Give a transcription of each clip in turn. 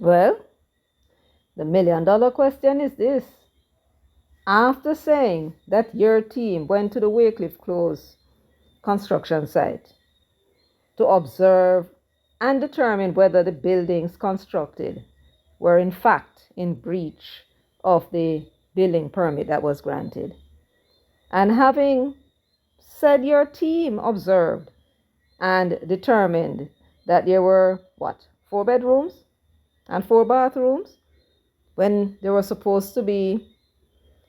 Well, the $1,000,000 question is this. After saying that your team went to the Wycliffe Close construction site to observe and determine whether the buildings constructed were in fact in breach of the building permit that was granted, and having said your team observed and determined that there were, 4 bedrooms and 4 bathrooms when there were supposed to be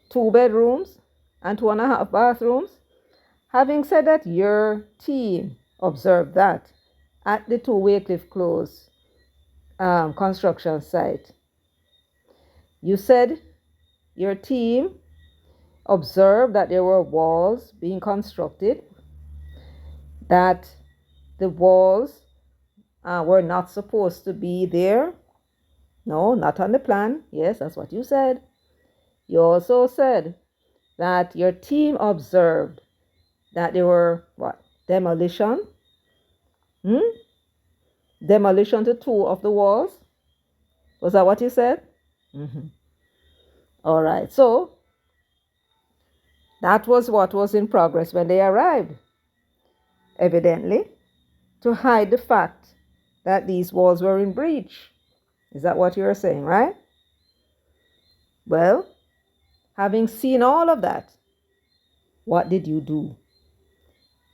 2 bedrooms and 2.5 bathrooms. Having said that your team observed that at the 2 Wycliffe Close construction site, you said your team observed that there were walls being constructed, that the walls were not supposed to be there. No, not on the plan. Yes, that's what you said. You also said that your team observed that there were demolition to 2 of the walls. Was that what you said? All right, so that was what was in progress when they arrived, evidently to hide the fact that these walls were in breach. Is that what you're saying, right? Well, having seen all of that, what did you do?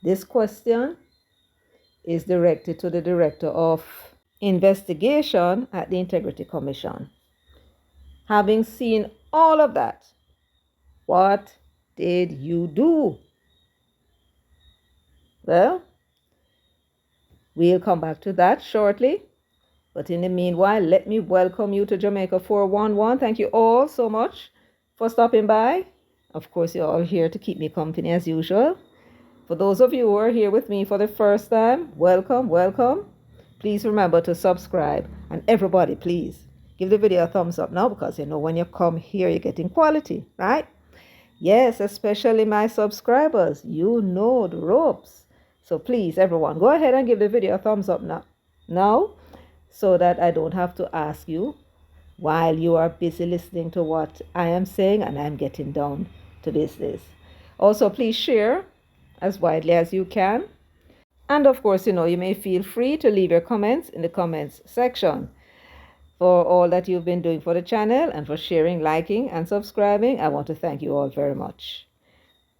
This question is directed to the Director of Investigation at the Integrity Commission. Having seen all of that, what did you do? Well, we'll come back to that shortly. But in the meanwhile, let me welcome you to Jamaica 411. Thank you all so much for stopping by. Of course, you're all here to keep me company as usual. For those of you who are here with me for the first time, welcome, welcome. Please remember to subscribe. And everybody, please give the video a thumbs up now, because you know when you come here, you're getting quality, right? Yes, especially my subscribers. You know the ropes. So please, everyone, go ahead and give the video a thumbs up now, so that I don't have to ask you while you are busy listening to what I am saying and I'm getting down to business. Also, please share as widely as you can. And of course, you may feel free to leave your comments in the comments section. For all that you've been doing for the channel and for sharing, liking, and subscribing, I want to thank you all very much.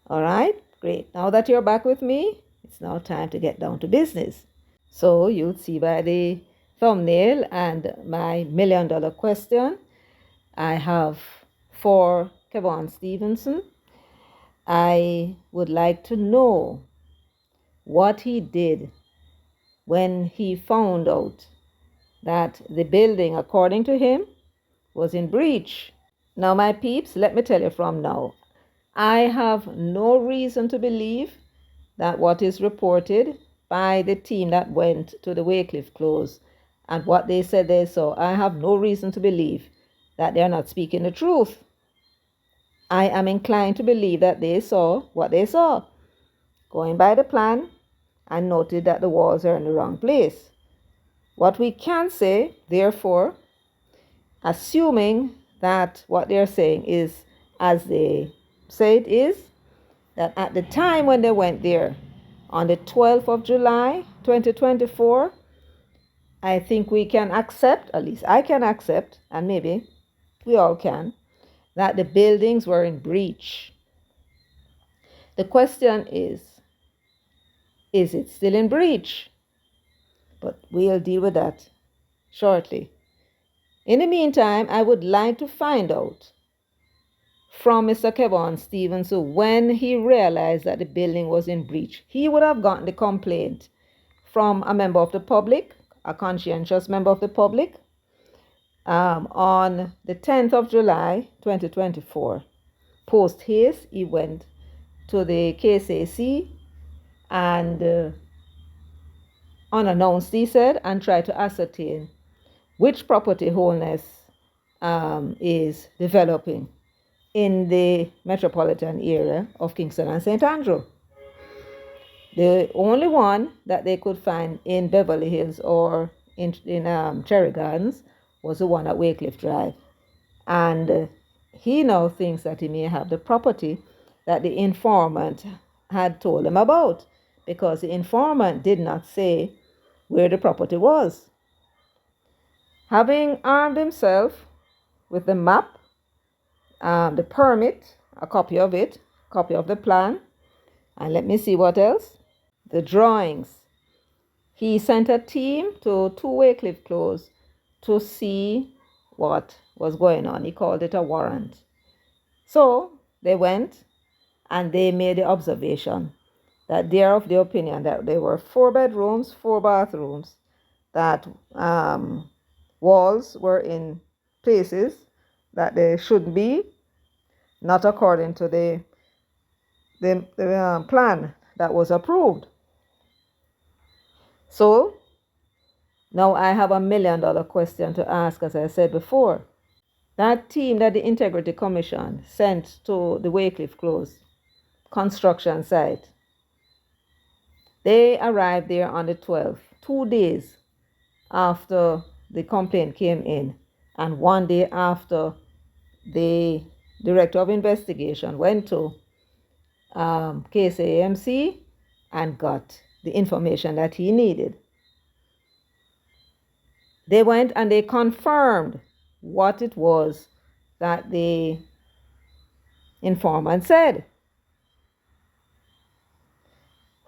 All right, great. Now that you're back with me, it's now time to get down to business. So you'll see by the thumbnail and my $1,000,000 question, I have for Kevon Stevenson. I would like to know what he did when he found out that the building, according to him, was in breach. Now, my peeps, let me tell you from now, I have no reason to believe that what is reported by the team that went to the Wycliffe Close and what they said they saw, I have no reason to believe that they're not speaking the truth. I am inclined to believe that they saw what they saw, going by the plan, and noted that the walls are in the wrong place. What we can say, therefore, assuming that what they're saying is as they say it is, that at the time when they went there, on the 12th of July, 2024, I think we can accept, at least I can accept, and maybe we all can, that the buildings were in breach. The question is it still in breach? But we'll deal with that shortly. In the meantime, I would like to find out from Mr. Kevon Stevenson, when he realized that the building was in breach, he would have gotten the complaint from a member of the public, a conscientious member of the public, on the 10th of July, 2024. Post haste, he went to the KSAMC and unannounced, he said, and tried to ascertain which property wholeness is developing in the metropolitan area of Kingston and St. Andrew. The only one that they could find in Beverly Hills or in Cherry Gardens was the one at Wycliffe Drive. And he now thinks that he may have the property that the informant had told him about, because the informant did not say where the property was. Having armed himself with the map, the permit, a copy of it, copy of the plan, and let me see what else, the drawings, he sent a team to Wycliffe Close to see what was going on. He called it a warrant. So they went and they made the observation that they are of the opinion that there were 4 bedrooms, 4 bathrooms, that walls were in places that they shouldn't be, not according to the plan that was approved. So now I have $1 million question to ask, as I said before. That team that the Integrity Commission sent to the Wycliffe Close construction site, they arrived there on the 12th, 2 days after the complaint came in, and 1 day after the Director of Investigation went to KSAMC and got the information that he needed. They went and they confirmed what it was that the informant said.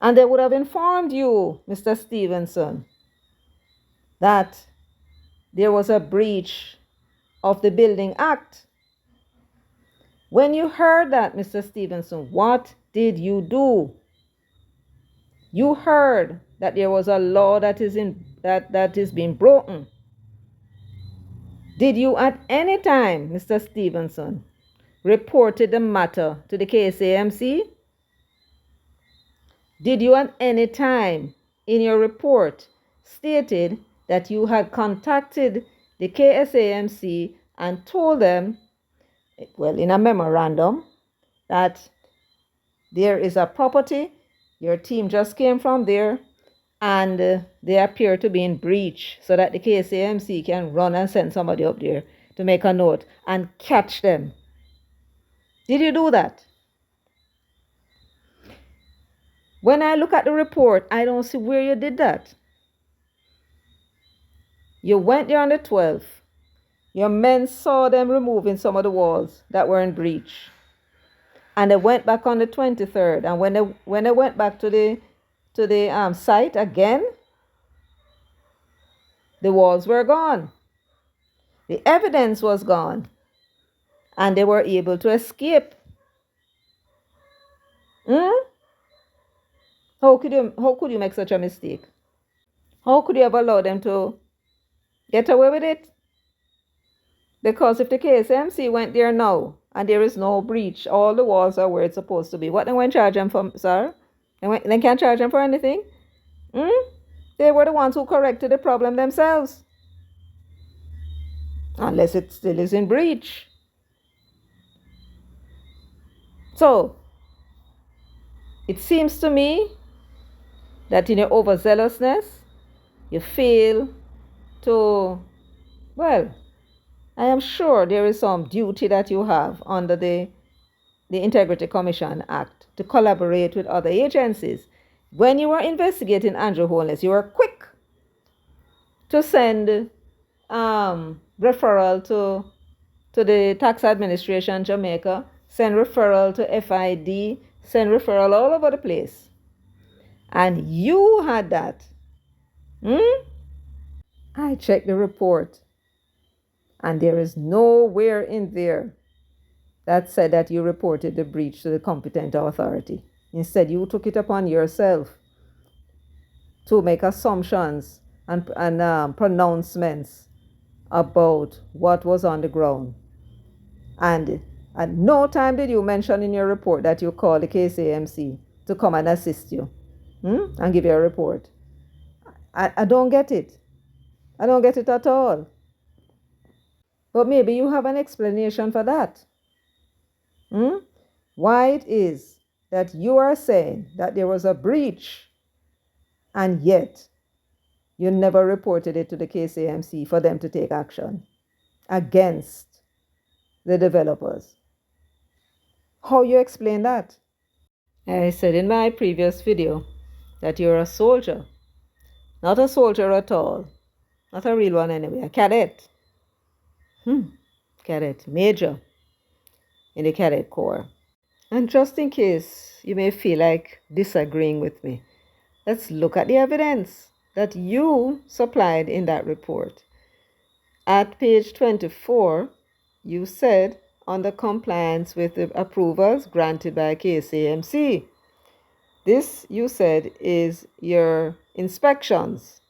And they would have informed you, Mr. Stevenson, that there was a breach of the Building Act. When you heard that, Mr. Stevenson, what did you do? You heard that there was a law that is being broken. Did you at any time, Mr. Stevenson, reported the matter to the KSAMC? Did you at any time in your report stated that you had contacted the KSAMC and told them, well, in a memorandum, that there is a property, your team just came from there, and they appear to be in breach, so that the KSAMC can run and send somebody up there to make a note and catch them? Did you do that? When I look at the report, I don't see where you did that. You went there on the 12th. Your men saw them removing some of the walls that were in breach. And they went back on the 23rd. And when they went back to the site again, the walls were gone. The evidence was gone. And they were able to escape. How could you make such a mistake? How could you have allowed them to get away with it? Because if the KSMC went there now and there is no breach, all the walls are where it's supposed to be, what they went charge them for, sir? They can't charge them for anything? They were the ones who corrected the problem themselves. Unless it still is in breach. So, it seems to me that in your overzealousness, you fail to, well, I am sure there is some duty that you have under the Integrity Commission Act to collaborate with other agencies. When you were investigating Andrew Holness, you were quick to send referral to the Tax Administration Jamaica, send referral to FID, send referral all over the place. And you had that. I checked the report, and there is nowhere in there that said that you reported the breach to the competent authority. Instead, you took it upon yourself to make assumptions and pronouncements about what was on the ground. And at no time did you mention in your report that you called the KSAMC to come and assist you and give you a report. I don't get it. I don't get it at all. But maybe you have an explanation for that. Why it is that you are saying that there was a breach, and yet You never reported it to the KSAMC for them to take action against the developers. How you explain that? I said in my previous video that you're a soldier. Not a soldier at all. Not a real one anyway. A cadet. Cadet. Major in the cadet corps. And just in case you may feel like disagreeing with me, let's look at the evidence that you supplied in that report. At page 24, you said under compliance with the approvals granted by KSAMC. This, you said, is your inspections.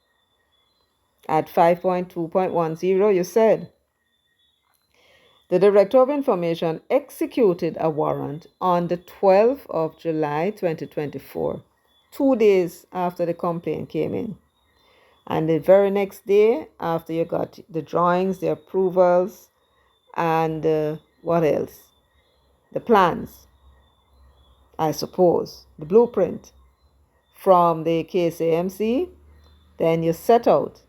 At 5.2.10, you said, the Director of Information executed a warrant on the 12th of July 2024, 2 days after the complaint came in. And the very next day, after you got the drawings, the approvals, and what else? The plans, I suppose, the blueprint from the KSAMC, then you set out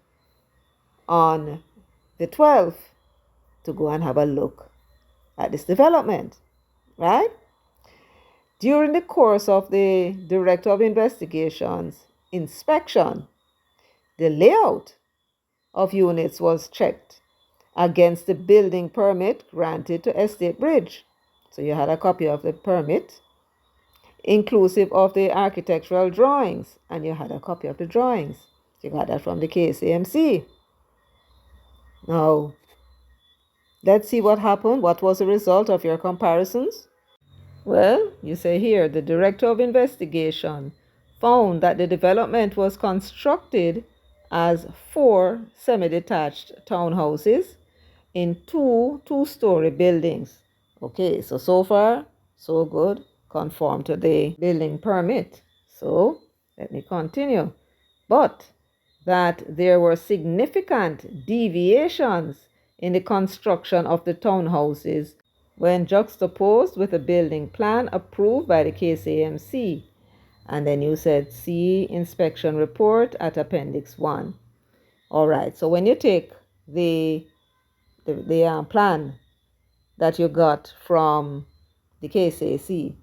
on the 12th to go and have a look at this development, right? During the course of the Director of Investigations inspection, the layout of units was checked against the building permit granted to Estate Bridge. So you had a copy of the permit, inclusive of the architectural drawings, and you had a copy of the drawings. You got that from the KSAMC. Now, let's see what happened. What was the result of your comparisons? Well, you say here, the Director of Investigation found that the development was constructed as 4 semi-detached townhouses in 2 two-story buildings. Okay, so far, so good. Conform to the building permit. So, let me continue. But that there were significant deviations in the construction of the townhouses when juxtaposed with a building plan approved by the KSAMC. And then you said, see inspection report at Appendix 1. All right, so when you take the plan that you got from the KSAC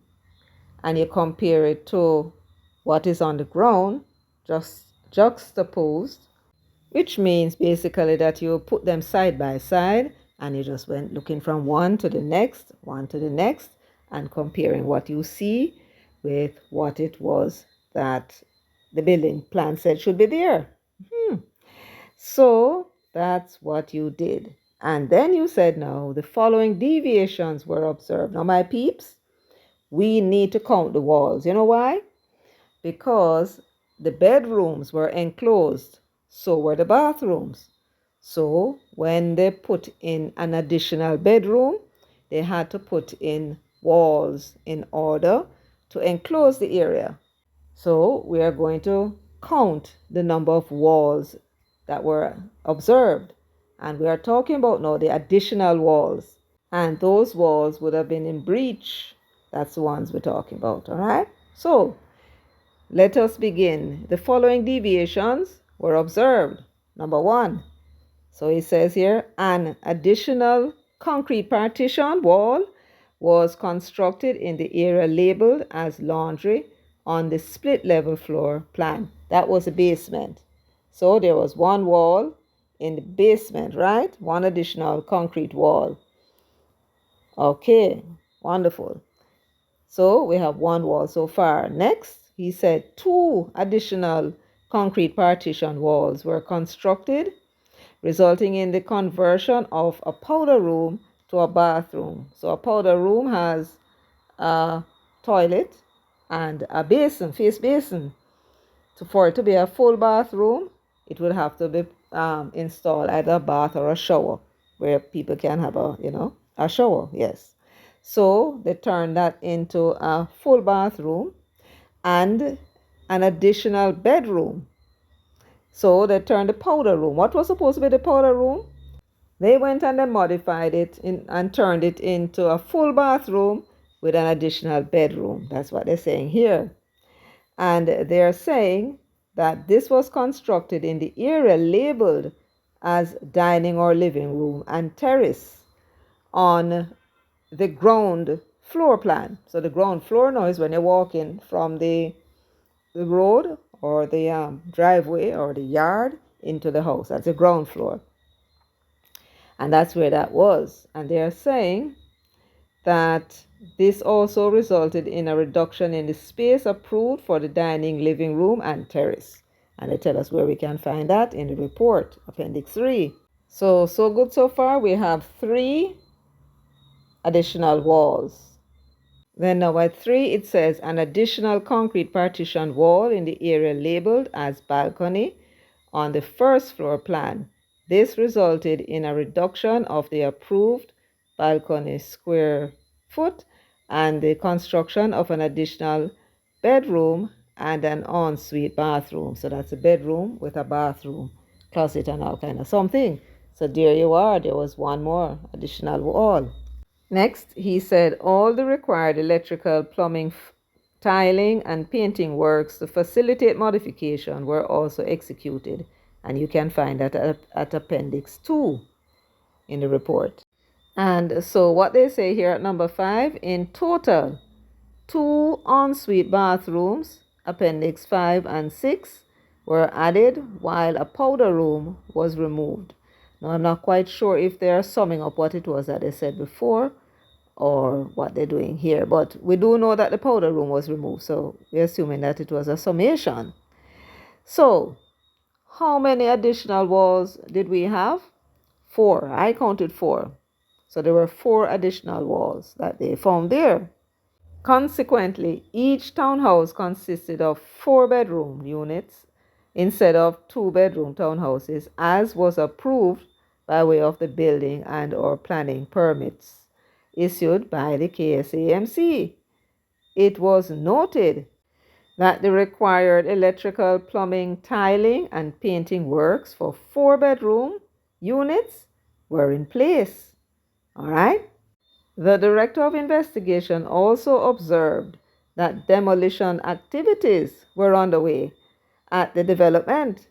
and you compare it to what is on the ground, just juxtaposed, which means basically that you put them side by side and you just went looking from one to the next, and comparing what you see with what it was that the building plan said should be there. So that's what you did. And then you said, no, the following deviations were observed. Now, my peeps, we need to count the walls. You know why? Because the bedrooms were enclosed, so were the bathrooms. So when they put in an additional bedroom, they had to put in walls in order to enclose the area. So we are going to count the number of walls that were observed. And we are talking about now the additional walls. And those walls would have been in breach. That's the ones we're talking about, all right? So let us begin. The following deviations were observed. Number 1. So it says here, an additional concrete partition wall was constructed in the area labeled as laundry on the split level floor plan. That was the basement. So there was one wall in the basement, right? One additional concrete wall. Okay, wonderful. So we have one wall so far. Next, he said 2 additional concrete partition walls were constructed, resulting in the conversion of a powder room to a bathroom. So a powder room has a toilet and a basin, face basin. So for it to be a full bathroom, it would have to be installed either a bath or a shower where people can have a shower, yes. So they turned that into a full bathroom and an additional bedroom. So they turned the powder room. What was supposed to be the powder room? They went and they modified it and turned it into a full bathroom with an additional bedroom. That's what they're saying here. And they're saying that this was constructed in the area labeled as dining or living room and terrace on the ground floor plan. So the ground floor now is when you walk in from the road or the driveway or the yard into the house. That's the ground floor. And that's where that was. And they are saying that this also resulted in a reduction in the space approved for the dining, living room, and terrace. And they tell us where we can find that in the report, Appendix 3. So good so far. We have 3 additional walls. Then now at 3, it says an additional concrete partition wall in the area labeled as balcony on the first floor plan. This resulted in a reduction of the approved balcony square foot and the construction of an additional bedroom and an ensuite bathroom. So that's a bedroom with a bathroom, closet, and all kind of something. So there you are. There was one more additional wall. Next, he said all the required electrical, plumbing, tiling, and painting works to facilitate modification were also executed. And you can find that at Appendix 2 in the report. And so what they say here at number 5, in total, 2 ensuite bathrooms, Appendix 5 and 6, were added while a powder room was removed. Now, I'm not quite sure if they are summing up what it was that they said before or what they're doing here, but we do know that the powder room was removed, so we're assuming that it was a summation. So, how many additional walls did we have? 4. I counted 4. So there were 4 additional walls that they found there. Consequently, each townhouse consisted of 4-bedroom units instead of 2-bedroom townhouses, as was approved by way of the building and or planning permits issued by the KSAMC. It was noted that the required electrical, plumbing, tiling, and painting works for 4-bedroom units were in place. All right? The Director of Investigation also observed that demolition activities were underway at the development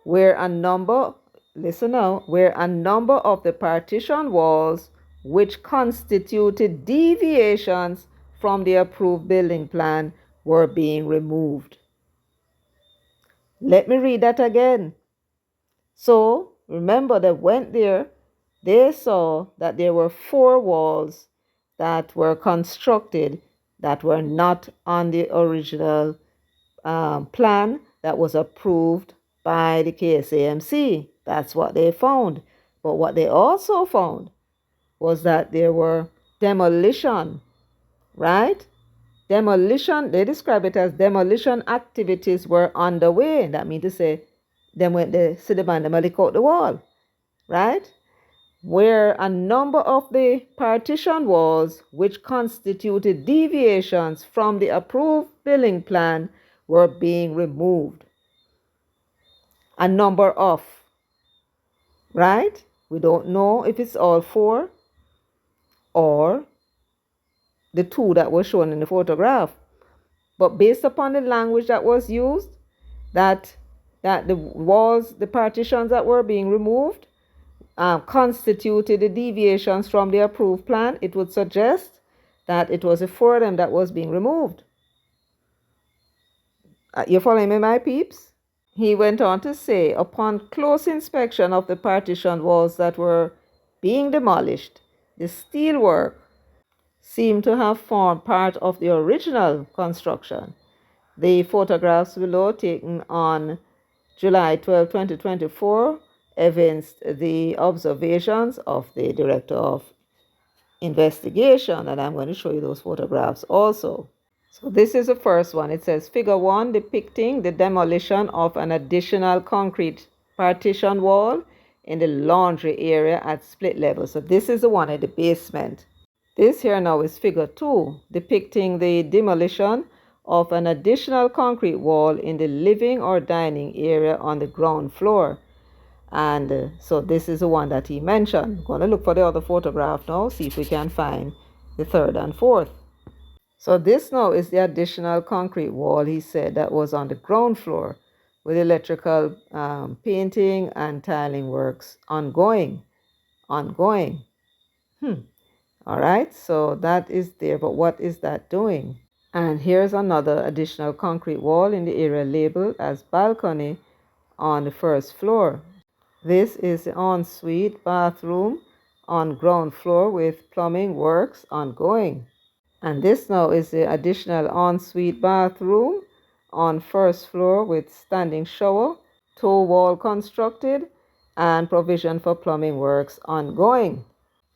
where a number, listen now, where a number of the partition walls which constituted deviations from the approved building plan were being removed. Let me read that again. So, remember, they went there, they saw that there were 4 walls that were constructed that were not on the original plan that was approved by the KSAMC. That's what they found. But what they also found was that there were demolition, right? Demolition, they describe it as demolition activities were underway. That means to say, then when they see the man, they out the wall, right? Where a number of the partition walls, which constituted deviations from the approved building plan, were being removed. A number of, right? We don't know if it's all 4 or the 2 that were shown in the photograph. But based upon the language that was used, that the walls, the partitions that were being removed, constituted the deviations from the approved plan, it would suggest that it was the 4 of them that was being removed. You following me, my peeps? He went on to say, upon close inspection of the partition walls that were being demolished, the steelwork seemed to have formed part of the original construction. The photographs below, taken on July 12, 2024, evinced the observations of the Director of Investigation, and I'm going to show you those photographs also. So this is the first one. It says Figure 1 depicting the demolition of an additional concrete partition wall in the laundry area at split level. So this is the one at the basement. This here now is Figure 2 depicting the demolition of an additional concrete wall in the living or dining area on the ground floor. And so this is the one that he mentioned. I'm going to look for the other photograph now, see if we can find the 3rd and 4th. So this now is the additional concrete wall, he said, that was on the ground floor. with electrical painting and tiling works ongoing. Ongoing. All right, so that is there, but what is that doing? And here's another additional concrete wall in the area labeled as balcony on the first floor. This is the ensuite bathroom on ground floor with plumbing works ongoing. And this now is the additional ensuite bathroom on first floor with standing shower, toe wall constructed, and provision for plumbing works ongoing.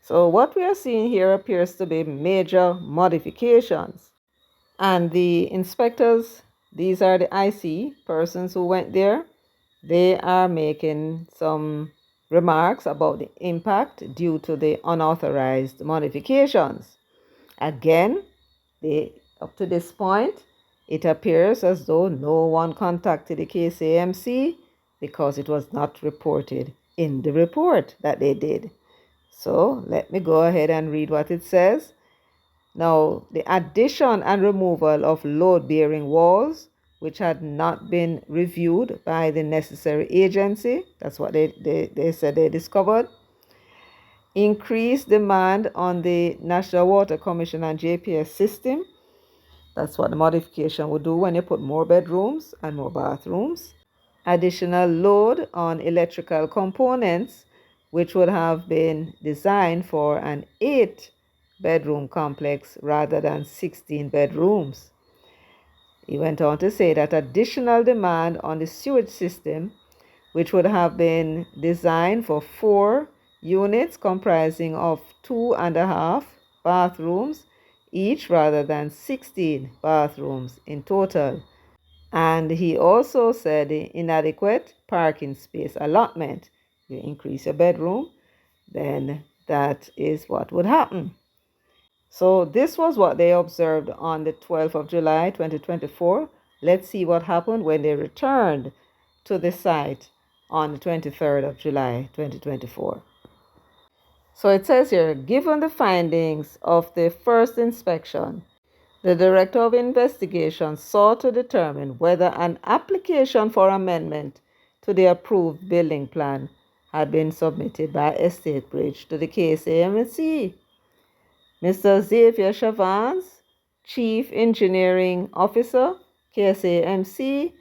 So what we are seeing here appears to be major modifications. And the inspectors, these are the IC persons who went there, they are making some remarks about the impact due to the unauthorized modifications. Again, up to this point, it appears as though no one contacted the KSAMC because it was not reported in the report that they did. So let me go ahead and read what it says. Now, the addition and removal of load-bearing walls, which had not been reviewed by the necessary agency, that's what they said they discovered, increased demand on the National Water Commission and JPS system. That's what the modification would do when you put more bedrooms and more bathrooms. Additional load on electrical components, which would have been designed for an 8-bedroom complex rather than 16 bedrooms. He went on to say that additional demand on the sewage system, which would have been designed for 4 units comprising of 2.5 bathrooms each rather than 16 bathrooms in total. And he also said the inadequate parking space allotment. You increase your bedroom, then that is what would happen. So this was what they observed on the 12th of July 2024. Let's see what happened when they returned to the site on the 23rd of July 2024. So it says here, given the findings of the first inspection, the Director of Investigation sought to determine whether an application for amendment to the approved building plan had been submitted by Estate Bridge to the KSAMC. Mr. Xavier Chavans, Chief Engineering Officer, KSAMC,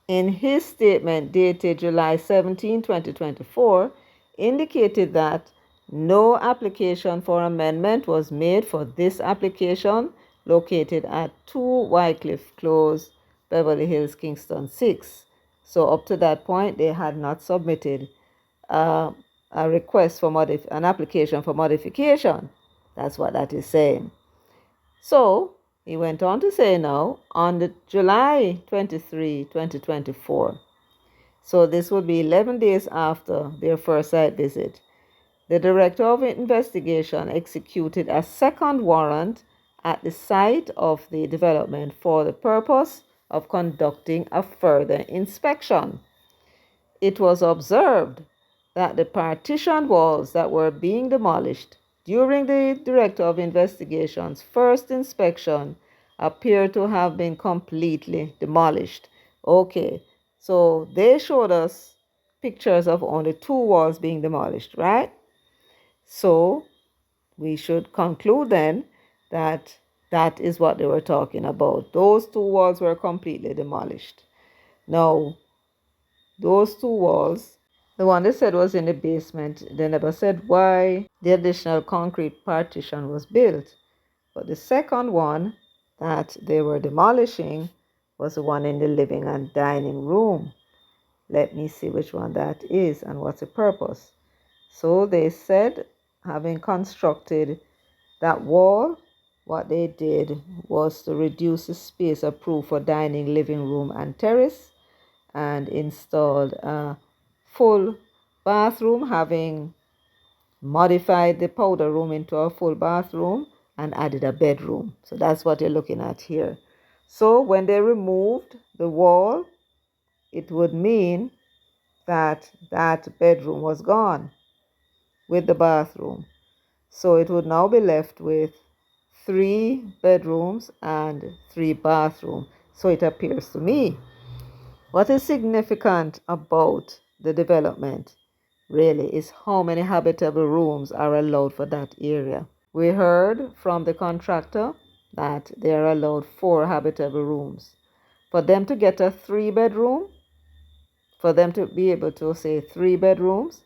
in his statement dated July 17, 2024, indicated that no application for amendment was made for this application located at 2 Wycliffe Close, Beverly Hills, Kingston 6. So up to that point, they had not submitted a request for an application for modification. That's what that is saying. So he went on to say now, on the July 23, 2024, so this would be 11 days after their first site visit, the Director of Investigation executed a second warrant at the site of the development for the purpose of conducting a further inspection. It was observed that the partition walls that were being demolished during the Director of Investigation's first inspection appear to have been completely demolished. Okay, so they showed us pictures of only 2 walls being demolished, right? So we should conclude then that that is what they were talking about. Those 2 walls were completely demolished. Now, those 2 walls, the one they said was in the basement, they never said why the additional concrete partition was built. But the second one that they were demolishing was the one in the living and dining room. Let me see which one that is and what's the purpose. So they said, having constructed that wall, what they did was to reduce the space approved for dining, living room, and terrace, and installed a full bathroom, having modified the powder room into a full bathroom and added a bedroom. So that's what you're looking at here. So when they removed the wall, it would mean that that bedroom was gone with the bathroom. So it would now be left with 3 bedrooms and 3 bathrooms. So it appears to me. What is significant about the development really is how many habitable rooms are allowed for that area. We heard from the contractor that they are allowed 4 habitable rooms. For them to get a 3-bedroom, for them to be able to say 3 bedrooms,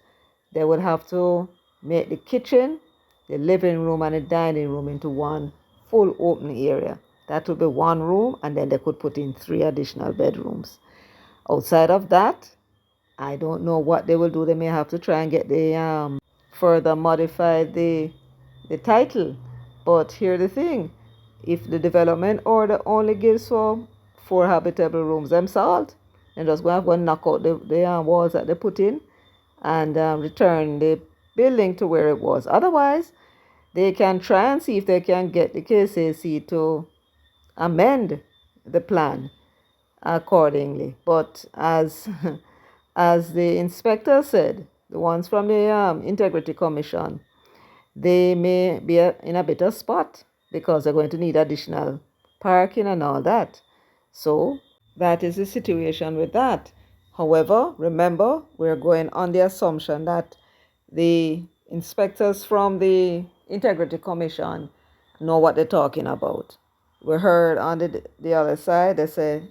they would have to make the kitchen, the living room, and the dining room into one full open area. That would be 1 room, and then they could put in 3 additional bedrooms. Outside of that, I don't know what they will do. They may have to try and get the further modify the title. But here's the thing: if the development order only gives for 4 habitable rooms themselves, then just go and knock out the walls that they put in and return the building to where it was. Otherwise, they can try and see if they can get the KSAC to amend the plan accordingly. But as as the inspector said, the ones from the Integrity Commission, they may be in a better spot because they're going to need additional parking and all that. So that is the situation with that. However, remember, we're going on the assumption that the inspectors from the Integrity Commission know what they're talking about. We heard on the other side, they say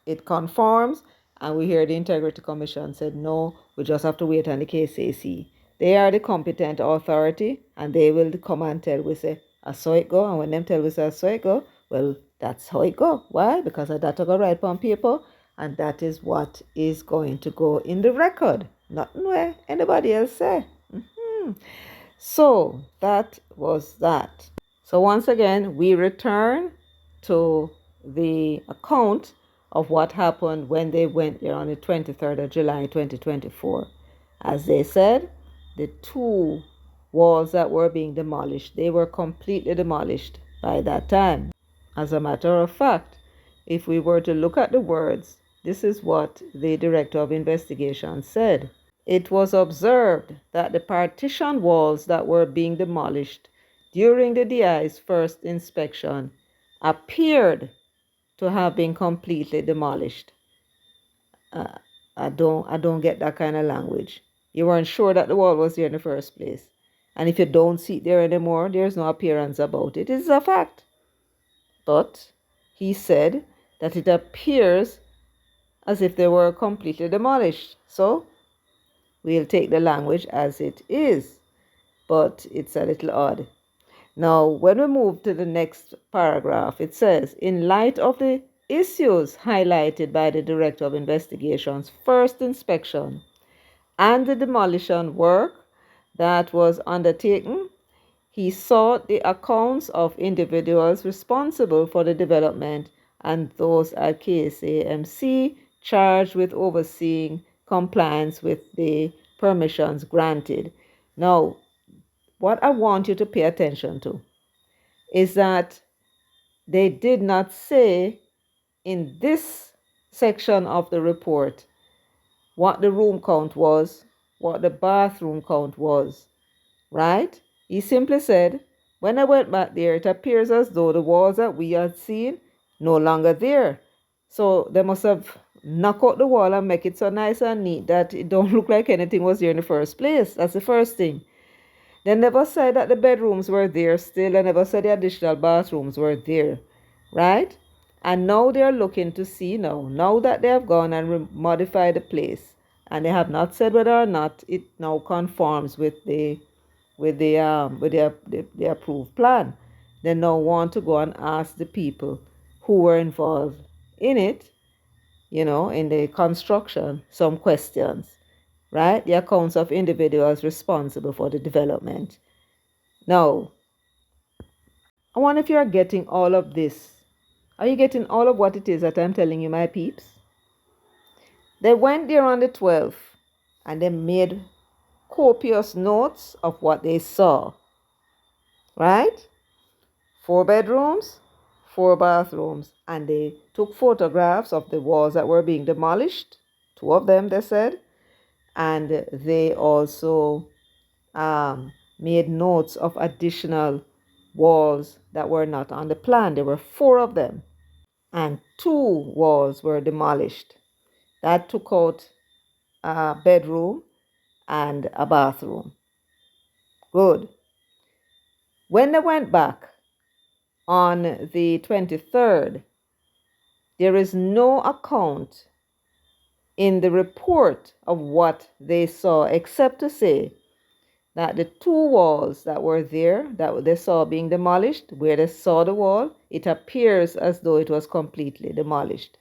it conforms, and we hear the Integrity Commission said, no, we just have to wait on the KSAC. They are the competent authority, and they will come and tell we say, I saw it go, and when them tell we say, I saw it go, well, that's how it go. Why? Because of that to go right on paper, and that is what is going to go in the record. Nothing where anybody else say. So that was that. So once again, we return to the account of what happened when they went there on the 23rd of July 2024. As they said, the 2 walls that were being demolished, they were completely demolished by that time. As a matter of fact, if we were to look at the words, this is what the Director of Investigation said. It was observed that the partition walls that were being demolished during the DI's first inspection appeared to have been completely demolished. I don't get that kind of language. You weren't sure that the wall was there in the first place. And if you don't see it there anymore, there's no appearance about it. It is a fact. But he said that it appears as if they were completely demolished. So we'll take the language as it is. But it's a little odd. Now, when we move to the next paragraph, it says, in light of the issues highlighted by the Director of Investigation's first inspection and the demolition work that was undertaken, he sought the accounts of individuals responsible for the development and those at KSAMC charged with overseeing compliance with the permissions granted. Now, what I want you to pay attention to is that they did not say in this section of the report what the room count was, what the bathroom count was, right? He simply said, when I went back there, it appears as though the walls that we had seen no longer there. So they must have knocked out the wall and make it so nice and neat that it don't look like anything was there in the first place. That's the first thing. They never said that the bedrooms were there still. They never said the additional bathrooms were there, right? And now they're looking to see now that they have gone and modified the place, and they have not said whether or not it now conforms with the approved plan. They now want to go and ask the people who were involved in it, in the construction, some questions. Right? The accounts of individuals responsible for the development. Now, I wonder if you're getting all of this. Are you getting all of what it is that I'm telling you, my peeps? They went there on the 12th and they made copious notes of what they saw. Right? 4 bedrooms, 4 bathrooms, and they took photographs of the walls that were being demolished. 2 of them, they said. And they also made notes of additional walls that were not on the plan. There were 4 of them, and 2 walls were demolished. that took out a bedroom and a bathroom. Good. When they went back on the 23rd, there is no account in the report of what they saw, except to say that the two walls that were there, that they saw being demolished, where they saw the wall, it appears as though it was completely demolished.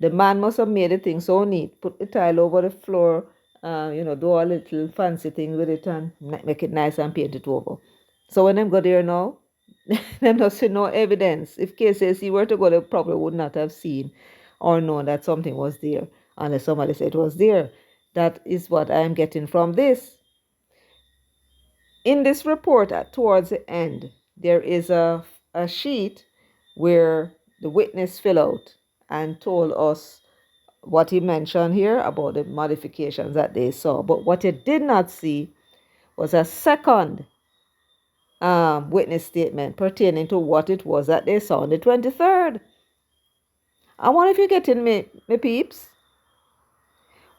The man must have made the thing so neat, put the tile over the floor, do a little fancy thing with it and make it nice and paint it over. So when them go there now, them not see no evidence. If KSAC were to go, they probably would not have seen or known that something was there unless somebody said it was there. That is what I am getting from this. In this report, towards the end, there is a sheet where the witness filled out and told us what he mentioned here about the modifications that they saw. But what he did not see was a second witness statement pertaining to what it was that they saw on the 23rd. I wonder if you're getting me peeps.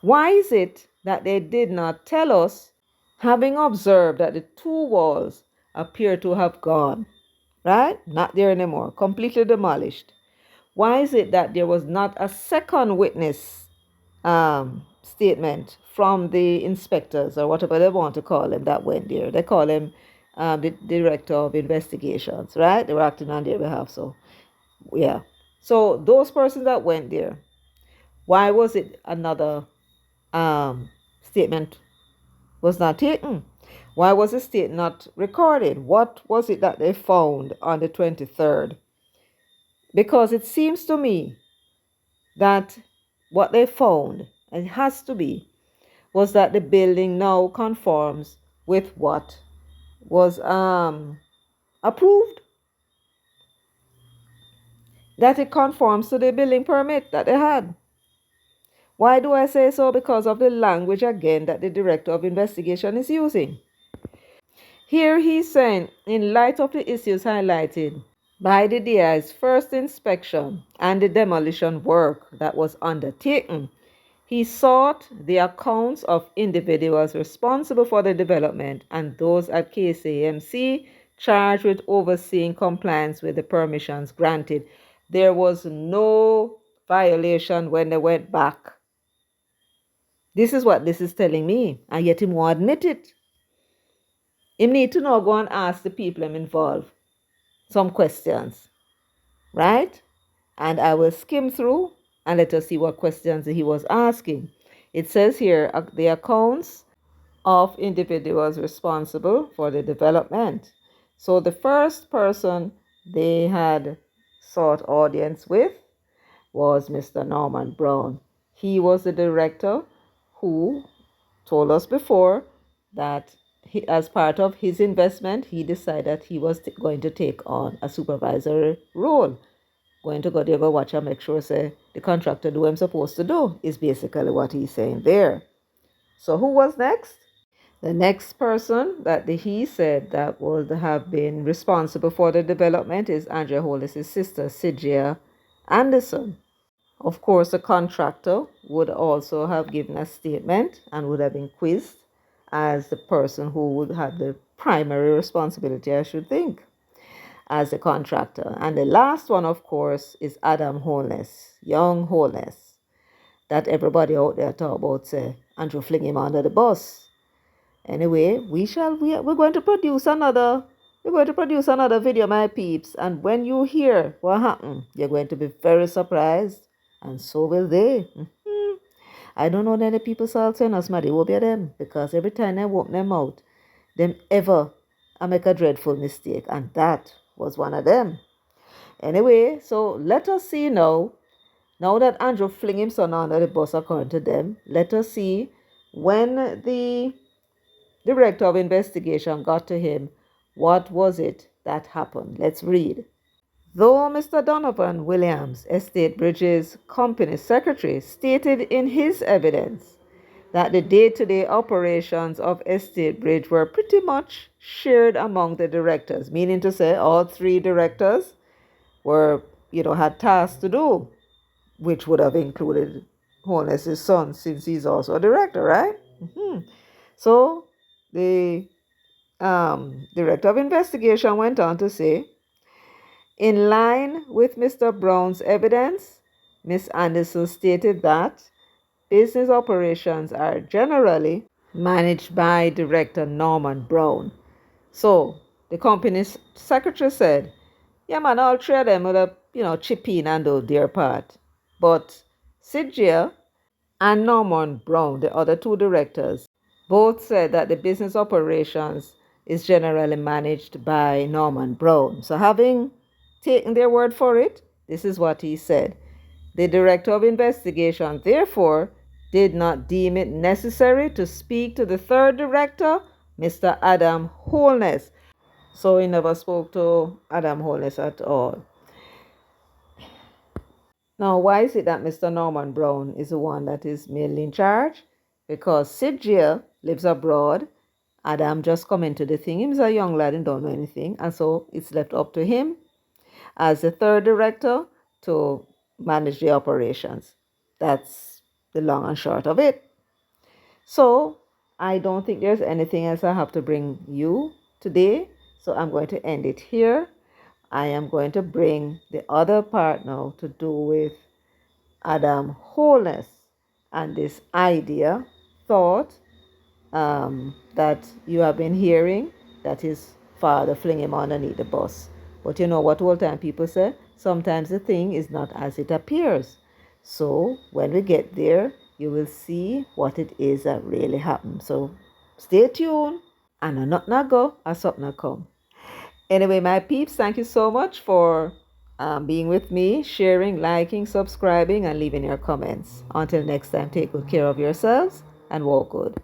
Why is it that they did not tell us, having observed that the two walls appear to have gone, right? Not there anymore, completely demolished. Why is it that there was not a second witness statement from the inspectors or whatever they want to call them that went there? They call him the director of investigations, right? They were acting on their behalf. So, yeah. So those persons that went there, why was it another statement was not taken? Why was the state not recorded? What was it that they found on the 23rd? Because it seems to me that what they found, and it has to be, was that the building now conforms with what was approved. That it conforms to the building permit that they had. Why do I say so? Because of the language again that the director of investigation is using. Here he's saying, in light of the issues highlighted by the DI's first inspection and the demolition work that was undertaken, he sought the accounts of individuals responsible for the development and those at KSAMC charged with overseeing compliance with the permissions granted. There was no violation when they went back. This is what this is telling me, and yet he won't admit it. He need to now go and ask the people involved some questions, right? And I will skim through and let us see what questions he was asking. It says here, the accounts of individuals responsible for the development. So the first person they had sought audience with was Mr. Norman Brown. He was the director who told us before that as part of his investment, he decided he was going to take on a supervisory role. Going to go there, go watch and make sure say the contractor do what I'm supposed to do is basically what he's saying there. So who was next? The next person that he said that would have been responsible for the development is Andrea Hollis' sister, Sigia Anderson. Of course, the contractor would also have given a statement and would have been quizzed as the person who would have the primary responsibility, I should think, as a contractor. And the last one, of course, is Adam Holness, young Holness, that everybody out there talk about, say, Andrew fling him under the bus. Anyway, we're going to produce another video, my peeps, and when you hear what happened, you're going to be very surprised, and so will they. I don't know any people saying us, but they will be them, because every time I open them out, them ever I make a dreadful mistake, and that was one of them. Anyway, so let us see now that Andrew fling him son under the bus according to them, let us see when the director of investigation got to him, what was it that happened? Let's read. Though Mr. Donovan Williams, Estate Bridges Company Secretary, stated in his evidence that the day-to-day operations of Estate Bridge were pretty much shared among the directors, meaning to say all three directors were, had tasks to do, which would have included Holness's son, since he's also a director, right? So the director of investigation went on to say, in line with Mr. Brown's evidence, Ms. Anderson stated that business operations are generally managed by Director Norman Brown. So the company's secretary said, yeah, man, all three of them would have, chip in and do their part. But Sidgia and Norman Brown, the other two directors, both said that the business operations is generally managed by Norman Brown. So having taken their word for it, this is what he said. The director of investigation, therefore, did not deem it necessary to speak to the third director, Mr. Adam Holness. So he never spoke to Adam Holness at all. Now, why is it that Mr. Norman Brown is the one that is mainly in charge? Because Sid Jill lives abroad. Adam just come into the thing. He's a young lad and don't know anything. And so it's left up to him as the third director to manage the operations. That's the long and short of it. So I don't think there's anything else I have to bring you today. So I'm going to end it here. I am going to bring the other part now to do with Adam Holness and this idea, thought that you have been hearing that his father fling him underneath the bus. But you know what old time people say? Sometimes the thing is not as it appears. So when we get there, you will see what it is that really happened. So stay tuned, and a not not go, a something not come. Anyway, my peeps, thank you so much for being with me, sharing, liking, subscribing, and leaving your comments. Until next time, take good care of yourselves and walk good.